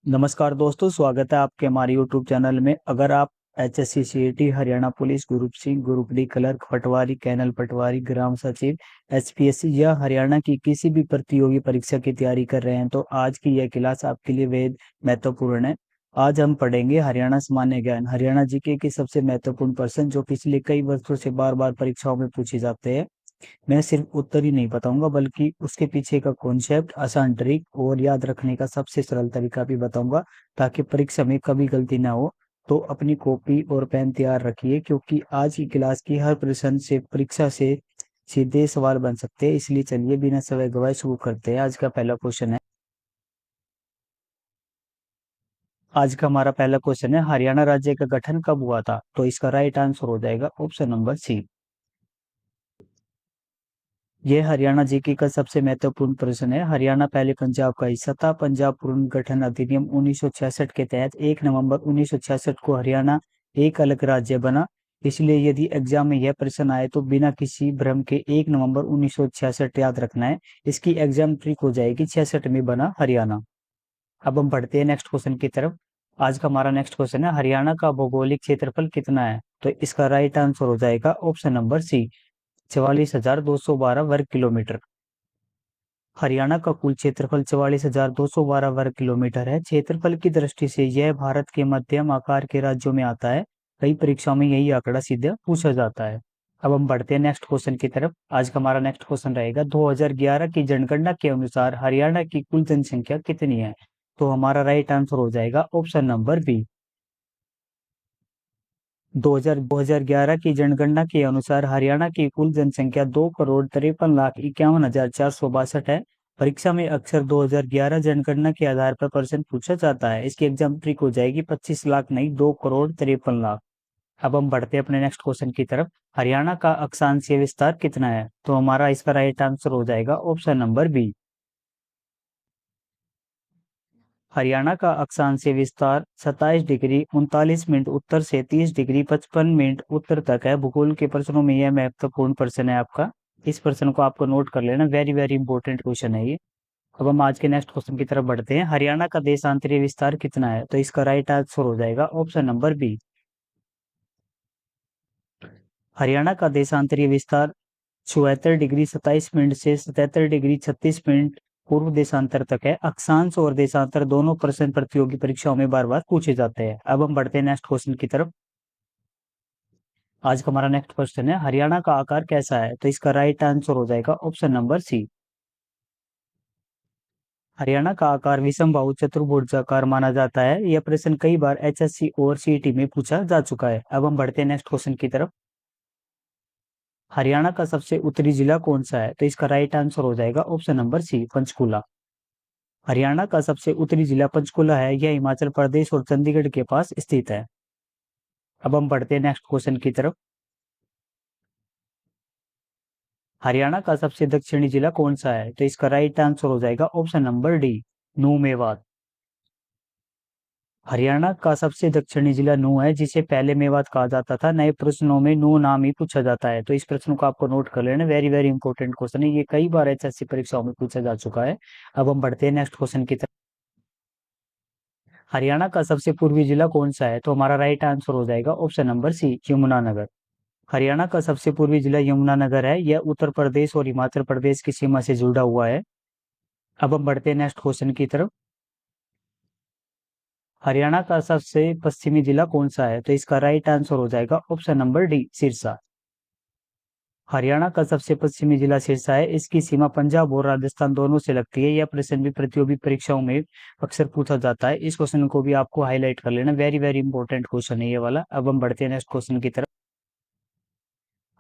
नमस्कार दोस्तों, स्वागत है आपके हमारे यूट्यूब चैनल में। अगर आप HSC CET, Haryana police, group C, group D clerk, पटवारी, कैनल पटवारी, ग्राम सचिव, एचपीएससी या हरियाणा की किसी भी प्रतियोगी परीक्षा की तैयारी कर रहे हैं तो आज की यह क्लास आपके लिए बेहद महत्वपूर्ण है। आज हम पढ़ेंगे हरियाणा सामान्य ज्ञान, हरियाणा जीके के सबसे महत्वपूर्ण प्रश्न जो पिछले कई वर्षों से बार बार परीक्षाओं में पूछे जाते हैं। मैं सिर्फ उत्तर ही नहीं बताऊंगा बल्कि उसके पीछे का कॉन्सेप्ट, आसान ट्रिक और याद रखने का सबसे सरल तरीका भी बताऊंगा ताकि परीक्षा में कभी गलती ना हो। तो अपनी कॉपी और पेन तैयार रखिए क्योंकि आज की क्लास की हर प्रश्न से परीक्षा से सीधे सवाल बन सकते हैं। इसलिए चलिए बिना समय गवाए शुरू करते हैं। आज का हमारा पहला क्वेश्चन है, हरियाणा राज्य का गठन कब हुआ था? तो इसका राइट आंसर हो जाएगा ऑप्शन नंबर सी। यह हरियाणा जीके का सबसे महत्वपूर्ण प्रश्न है। हरियाणा पहले पंजाब का हिस्सा था। पंजाब पुनर्गठन अधिनियम 1966 के तहत 1 नवंबर 1966 को हरियाणा एक अलग राज्य बना। इसलिए यदि एग्जाम में यह प्रश्न आए तो बिना किसी भ्रम के 1 नवंबर 1966 याद रखना है। इसकी एग्जाम ट्रिक हो जाएगी 66 में बना हरियाणा। अब हम बढ़ते हैं नेक्स्ट क्वेश्चन की तरफ। आज का हमारा नेक्स्ट क्वेश्चन है, हरियाणा का भौगोलिक क्षेत्रफल कितना है? तो इसका राइट आंसर हो जाएगा ऑप्शन नंबर सी, 44,212 वर्ग किलोमीटर। हरियाणा का कुल क्षेत्रफल 44,212 वर्ग किलोमीटर है। क्षेत्रफल की दृष्टि से यह भारत के मध्यम आकार के राज्यों में आता है। कई परीक्षाओं में यही आंकड़ा सीधे पूछा जाता है। अब हम बढ़ते हैं नेक्स्ट क्वेश्चन की तरफ। आज का हमारा नेक्स्ट क्वेश्चन रहेगा, 2011 की जनगणना के अनुसार हरियाणा की कुल जनसंख्या कितनी है? तो हमारा राइट आंसर हो जाएगा ऑप्शन नंबर बी। 2011 की जनगणना के अनुसार हरियाणा की कुल जनसंख्या 2,53,51,462 है। परीक्षा में अक्सर 2011 जनगणना के आधार पर प्रश्न पूछा जाता है। इसकी एग्जाम ट्रिक हो जाएगी 25 लाख नहीं, 2,53,00,000। अब हम बढ़ते हैं अपने नेक्स्ट क्वेश्चन की तरफ। हरियाणा का अक्षांशीय विस्तार कितना है? तो हमारा इसका राइट आंसर हो जाएगा ऑप्शन नंबर बी। हरियाणा का अक्षांशीय विस्तार 27 डिग्री 39 मिनट उत्तर से 30 डिग्री 55 मिनट उत्तर तक है। भूगोल के प्रश्नों में यह महत्वपूर्ण प्रश्न है आपका। इस प्रश्न को आपको नोट कर लेना, वेरी वेरी इंपॉर्टेंट क्वेश्चन है ये। अब हम आज के नेक्स्ट क्वेश्चन की तरफ बढ़ते हैं। हरियाणा का देशांतरीय विस्तार कितना है? तो इसका राइट आंसर हो जाएगा ऑप्शन नंबर बी। हरियाणा का देशांतरीय विस्तार 74 डिग्री 27 मिनट से 77 डिग्री 36 मिनट पूर्व देशांतर तक है। अक्षांश और देशांतर दोनों प्रश्न प्रतियोगी परीक्षाओं में बार बार पूछे जाते हैं। अब हम बढ़ते हैं नेक्स्ट क्वेश्चन की तरफ। आज का हमारा नेक्स्ट क्वेश्चन है, हरियाणा का आकार कैसा है? तो इसका राइट आंसर हो जाएगा ऑप्शन नंबर सी। हरियाणा का आकार विषमबाहु चतुर्भुजाकार माना जाता है। यह प्रश्न कई बार एचएससी और सीईटी में पूछा जा चुका है। अब हम बढ़ते हैं नेक्स्ट क्वेश्चन की तरफ। हरियाणा का सबसे उत्तरी जिला कौन सा है? तो इसका राइट आंसर हो जाएगा option number C, Panchkula. Haryana का सबसे उत्तरी जिला पंचकुला है। यह हिमाचल प्रदेश और चंडीगढ़ के पास स्थित है। अब हम बढ़ते हैं नेक्स्ट क्वेश्चन की तरफ। हरियाणा का सबसे दक्षिणी जिला कौन सा है? तो इसका राइट आंसर हो जाएगा ऑप्शन नंबर डी, नू मेवात। हरियाणा का सबसे दक्षिणी जिला नू है, जिसे पहले मेवात कहा जाता था। नए प्रश्नों में नू नाम ही पूछा जाता है। तो इस प्रश्न को आपको नोट कर लेना, वेरी वेरी इंपॉर्टेंट क्वेश्चन है। ये कई बार एचएससी परीक्षाओं में पूछा जा चुका है। अब हम बढ़ते हैं नेक्स्ट क्वेश्चन की तरफ। हरियाणा का सबसे पूर्वी जिला कौन सा है? तो हमारा राइट आंसर हो जाएगा option number C, Yamunanagar. Haryana का सबसे पूर्वी जिला यमुनानगर है। यह उत्तर प्रदेश और हिमाचल प्रदेश की सीमा से जुड़ा हुआ है। अब हम बढ़ते हैं नेक्स्ट क्वेश्चन की तरफ। हरियाणा का सबसे पश्चिमी जिला कौन सा है? तो इसका राइट आंसर हो जाएगा option number D, Sirsa. Haryana का सबसे पश्चिमी जिला सिरसा है। इसकी सीमा पंजाब और राजस्थान दोनों से लगती है। यह प्रश्न भी प्रतियोगी परीक्षाओं में अक्सर पूछा जाता है। इस क्वेश्चन को भी आपको हाईलाइट कर लेना, वेरी वेरी इंपॉर्टेंट क्वेश्चन है ये वाला। अब हम बढ़ते हैं नेक्स्ट क्वेश्चन की तरफ।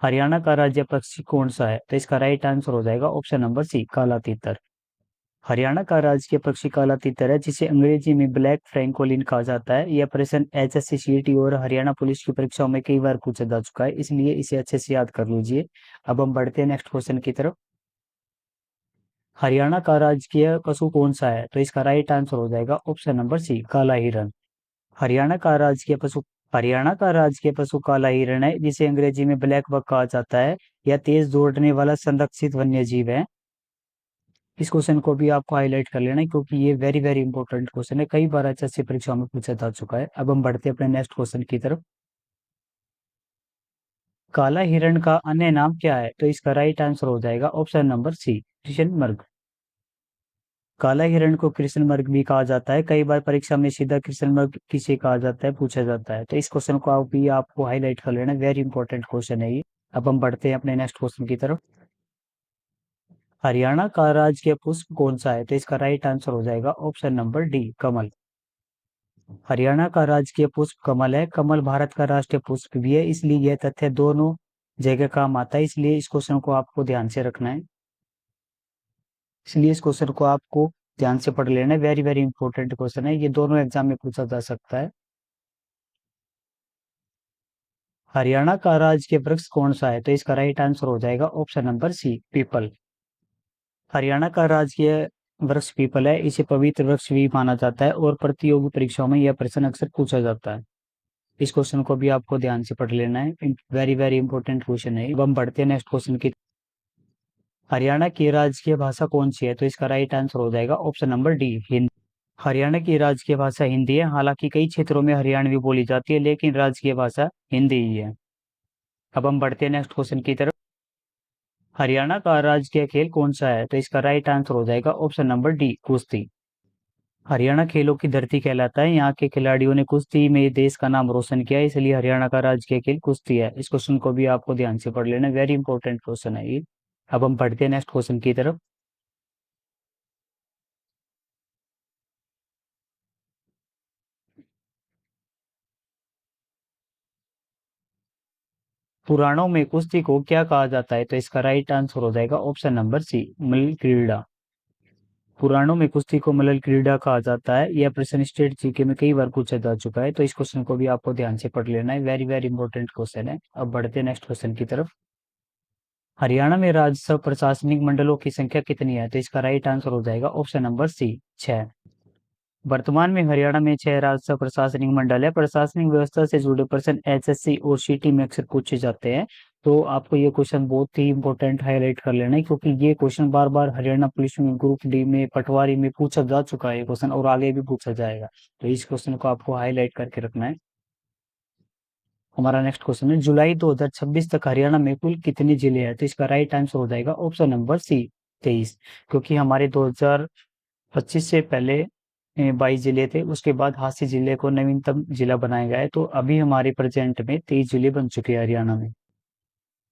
हरियाणा का राज्य पक्षी कौन सा है? तो इसका राइट आंसर हो जाएगा ऑप्शन नंबर सी, काला तीतर। हरियाणा का राजकीय पक्षी काला तीतर है, जिसे अंग्रेजी में ब्लैक फ्रैंकोलिन कहा जाता है। यह प्रश्न एचएससी सीईटी और हरियाणा पुलिस की परीक्षाओं में कई बार पूछा जा चुका है, इसलिए इसे अच्छे से याद कर लीजिए। अब हम बढ़ते हैं नेक्स्ट क्वेश्चन की तरफ। हरियाणा का राजकीय पशु कौन सा है? तो इसका राइट आंसर हो जाएगा ऑप्शन नंबर सी, काला हिरन। हरियाणा का राजकीय पशु हरियाणा का राजकीय पशु काला हिरण है, जिसे अंग्रेजी में ब्लैक बक कहा जाता है। यह तेज दौड़ने वाला संरक्षित वन्य जीव है। इस क्वेश्चन को भी आपको हाईलाइट कर लेना है, क्योंकि ये वेरी वेरी इंपॉर्टेंट क्वेश्चन है, कई बार एचएससी परीक्षा में पूछा जा चुका है। अब हम बढ़ते हैं अपने नेक्स्ट क्वेश्चन की तरफ। काला हिरण का अन्य नाम क्या है? तो इसका राइट आंसर हो जाएगा ऑप्शन नंबर सी, कृष्णमृग। काला हिरण को कृष्णमृग भी कहा जाता है, कई बार परीक्षा में सीधा कृष्णमृग किसे कहा जाता है पूछा जाता है। तो इस क्वेश्चन को आप भी आपको हाईलाइट कर लेना, वेरी इंपॉर्टेंट क्वेश्चन है ये। अब हम बढ़ते हैं अपने नेक्स्ट क्वेश्चन की तरफ। हरियाणा का राजकीय पुष्प कौन सा है? तो इसका राइट आंसर हो जाएगा ऑप्शन नंबर डी, कमल। हरियाणा का राजकीय पुष्प कमल है। कमल भारत का राष्ट्रीय पुष्प भी है, इसलिए यह तथ्य दोनों जगह काम आता है, इसलिए इस क्वेश्चन को आपको ध्यान से रखना है। इसलिए इस क्वेश्चन को आपको ध्यान से पढ़ लेना है, वेरी वेरी इंपॉर्टेंट क्वेश्चन है, ये दोनों एग्जाम में पूछा जा सकता है। हरियाणा का राजकीय वृक्ष कौन सा है? तो इसका राइट आंसर हो जाएगा ऑप्शन नंबर सी, पीपल। हरियाणा का राजकीय वृक्ष पीपल है, इसे पवित्र वृक्ष भी माना जाता है और प्रतियोगी परीक्षाओं में यह प्रश्न अक्सर पूछा जाता है। इस क्वेश्चन को भी आपको ध्यान से पढ़ लेना है, वेरी वेरी इंपॉर्टेंट क्वेश्चन है। अब हम बढ़ते हैं नेक्स्ट क्वेश्चन की। हरियाणा की राजकीय भाषा कौन सी है? तो इसका राइट आंसर हो जाएगा option number D, Hindi. Haryana की राजकीय भाषा हिंदी है, हालांकि कई क्षेत्रों में हरियाणवी बोली जाती है, लेकिन राजकीय भाषा हिंदी ही है। अब हम बढ़ते हैं नेक्स्ट क्वेश्चन की तरफ। हरियाणा का राजकीय खेल कौन सा है? तो इसका राइट आंसर हो जाएगा ऑप्शन नंबर डी, कुश्ती। हरियाणा खेलों की धरती कहलाता है, यहाँ के खिलाड़ियों ने कुश्ती में देश का नाम रोशन किया है, इसलिए हरियाणा का राजकीय खेल कुश्ती है। इस क्वेश्चन को भी आपको ध्यान से पढ़ लेना, वेरी इंपॉर्टेंट क्वेश्चन है ये। अब हम बढ़ते हैं नेक्स्ट क्वेश्चन की तरफ। पुराणों में कुश्ती को क्या कहा जाता है? तो इसका राइट आंसर हो जाएगा ऑप्शन नंबर सी, मल्ल क्रीड़ा। पुराणों में कुश्ती को मल्ल क्रीड़ा कहा जाता है, यह प्रश्न स्टेट जीके में कई बार पूछा जा चुका है, तो इस क्वेश्चन को भी आपको ध्यान से पढ़ लेना है, वेरी वेरी इंपॉर्टेंट क्वेश्चन है। अब बढ़ते हैं नेक्स्ट क्वेश्चन की तरफ। हरियाणा में राजस्व प्रशासनिक मंडलों की संख्या कितनी है? तो इसका राइट आंसर हो जाएगा ऑप्शन नंबर सी, 6। वर्तमान में हरियाणा में 6 राजस्व प्रशासनिक मंडल है। प्रशासनिक व्यवस्था से जुड़े प्रश्न एचएससी और सीटी में अक्सर पूछे जाते हैं, तो आपको ये क्वेश्चन बहुत ही इंपॉर्टेंट हाईलाइट कर लेना है, क्योंकि ये क्वेश्चन बार बार हरियाणा पुलिस में ग्रुप डी में पटवारी में पूछा जा चुका है क्वेश्चन, और आगे भी पूछा जाएगा, तो इस क्वेश्चन को आपको हाईलाइट करके रखना है। हमारा नेक्स्ट क्वेश्चन है, जुलाई 2026 तक हरियाणा में कुल कितने जिले हैं? तो इसका राइट आंसर हो जाएगा ऑप्शन नंबर सी, 23। क्योंकि हमारे 2025 से पहले 22 जिले थे, उसके बाद हांसी जिले को नवीनतम जिला बनाया गया है, तो अभी हमारे प्रेजेंट में 23 जिले बन चुके हैं हरियाणा में।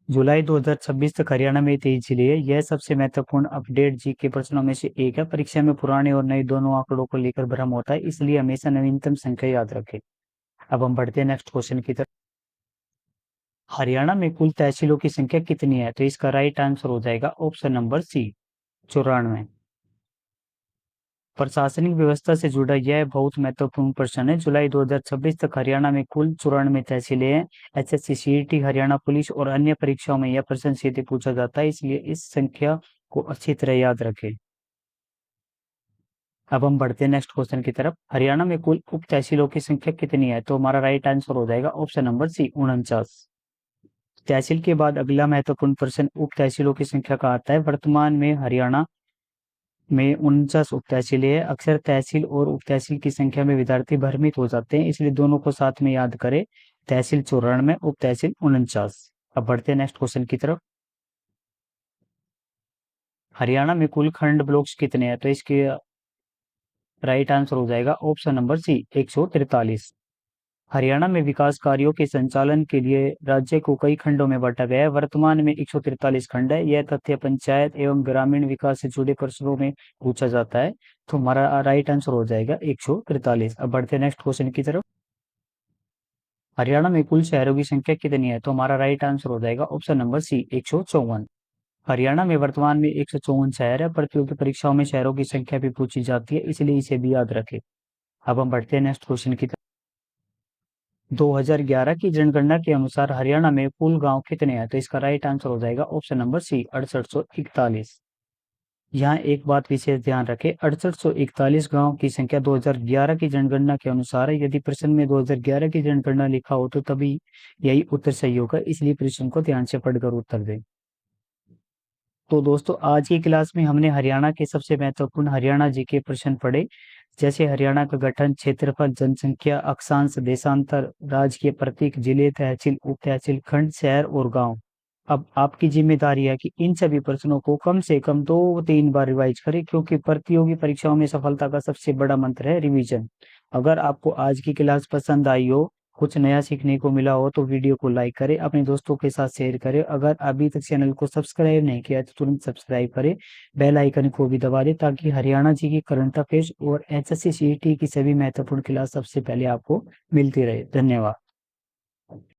जुलाई 2026 तक हरियाणा में 23 जिले है, यह सबसे महत्वपूर्ण अपडेट जी के प्रश्नों में से एक है। परीक्षा में पुराने और नए दोनों आंकड़ों को लेकर भ्रम होता है, इसलिए हमेशा नवीनतम संख्या याद रखें। अब हम बढ़ते हैं नेक्स्ट क्वेश्चन की तरफ। हरियाणा में कुल तहसीलों की संख्या कितनी है? तो इसका राइट आंसर हो जाएगा ऑप्शन नंबर सी, 94। प्रशासनिक व्यवस्था से जुड़ा यह बहुत महत्वपूर्ण प्रश्न है। जुलाई 2026 तक हरियाणा में कुल 94 तहसीलें हैं। एचएससी, सीईटी, हरियाणा पुलिस और अन्य परीक्षाओं में यह प्रश्न सीधे पूछा जाता है, इसलिए इस संख्या को अच्छी तरह याद रखें। अब हम बढ़ते हैं नेक्स्ट क्वेश्चन की तरफ। हरियाणा में कुल उप तहसीलों की संख्या कितनी है? तो हमारा राइट आंसर हो जाएगा ऑप्शन नंबर सी, 49। तहसील के बाद अगला महत्वपूर्ण प्रश्न उप तहसीलों की संख्या का आता है। वर्तमान में हरियाणा में 49 उप तहसीलें हैं। अक्सर तहसील और उप तहसील की संख्या में विद्यार्थी भ्रमित हो जाते हैं, इसलिए दोनों को साथ में याद करें। तहसील 94, उप तहसील 49। अब बढ़ते हैं नेक्स्ट क्वेश्चन की तरफ। हरियाणा में कुल खंड ब्लॉक्स कितने हैं? तो इसके राइट आंसर हो जाएगा ऑप्शन नंबर सी, 143। हरियाणा में विकास कार्यों के संचालन के लिए राज्य को कई खंडों में बांटा गया है। वर्तमान में 143 खंड है, यह तथ्य पंचायत एवं ग्रामीण विकास से जुड़े प्रश्नों में पूछा जाता है, तो हमारा राइट आंसर हो जाएगा 143। अब बढ़ते हैं नेक्स्ट क्वेश्चन की तरफ। हरियाणा में कुल शहरों की संख्या कितनी है? तो हमारा राइट आंसर हो जाएगा ऑप्शन नंबर सी, 154। हरियाणा में वर्तमान में 154 शहर है। प्रतियोगी परीक्षाओं में शहरों की संख्या भी पूछी जाती है, इसलिए इसे भी याद रखें। अब हम बढ़ते हैं नेक्स्ट क्वेश्चन की तरफ। 2011 की जनगणना के अनुसार हरियाणा में कुल गांव कितने हैं? तो इसका राइट आंसर हो जाएगा ऑप्शन नंबर सी, 6841। यहाँ एक बात विशेष ध्यान रखें, 6841 गांव की संख्या 2011 की जनगणना के अनुसार है। यदि प्रश्न में 2011 की जनगणना लिखा हो तो तभी यही उत्तर सही होगा, इसलिए प्रश्न को ध्यान से पढ़कर उत्तर दें। तो दोस्तों आज की क्लास में हमने हरियाणा के सबसे महत्वपूर्ण हरियाणा जी के प्रश्न पढ़े। जैसे हरियाणा का गठन, क्षेत्रफल, जनसंख्या, अक्षांश, देशांतर, राज्य के प्रतीक, जिले, तहसील, उप तहसील, खंड, शहर और गांव। अब आपकी जिम्मेदारी है कि इन सभी प्रश्नों को कम से कम 2-3 बार रिवाइज करें, क्योंकि प्रतियोगी परीक्षाओं में सफलता का सबसे बड़ा मंत्र है रिवीजन। अगर आपको आज की क्लास पसंद आई हो, कुछ नया सीखने को मिला हो, तो वीडियो को लाइक करें, अपने दोस्तों के साथ शेयर करें। अगर अभी तक चैनल को सब्सक्राइब नहीं किया तो तुरंत सब्सक्राइब करें, बेल आइकन को भी दबा दें, ताकि हरियाणा जी की करंट अफेयर्स और एचएससी सीईटी की सभी महत्वपूर्ण क्लास सबसे पहले आपको मिलती रहे। धन्यवाद।